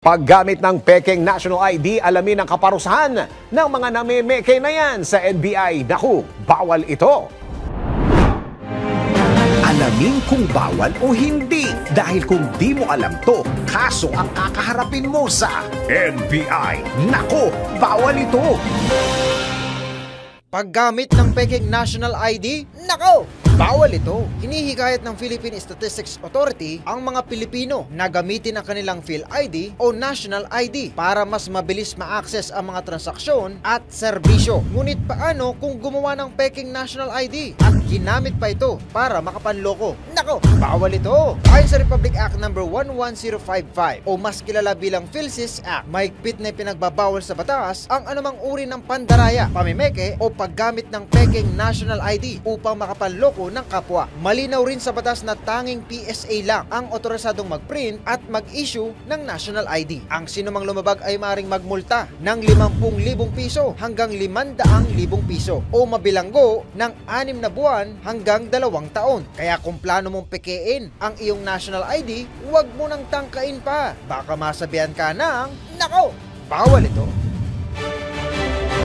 Paggamit ng pekeng national ID, alamin ang kaparusahan ng mga namemeke na yan sa NBI. Naku, bawal ito. Alamin kung bawal o hindi. Dahil kung di mo alam to, kaso ang kakaharapin mo sa NBI. Naku, bawal ito. Paggamit ng pekeng national ID, nako! Bawal ito. Hinihikayat ng Philippine Statistics Authority ang mga Pilipino na gamitin ang kanilang PhilID o National ID para mas mabilis ma-access ang mga transaksyon at serbisyo. Ngunit paano kung gumawa ng pekeng National ID at ginamit pa ito para makapanloko? Nako, bawal ito. Ayon sa Republic Act No. 11055 o mas kilala bilang PhilSys Act, mahigpit na pinagbabawal sa batas ang anumang uri ng pandaraya, pamimeke o paggamit ng pekeng National ID upang makapanloko ng kapwa. Malinaw rin sa batas na tanging PSA lang ang otorisadong mag-print at mag-issue ng National ID. Ang sinumang lumabag ay maaaring magmulta ng 50,000 piso hanggang 500,000 piso o mabilanggo ng 6 na buwan hanggang 2 taon. Kaya kung plano mong pekein ang iyong National ID, huwag mo nang tangkain pa. Baka masabihan ka ng, nako, bawal ito.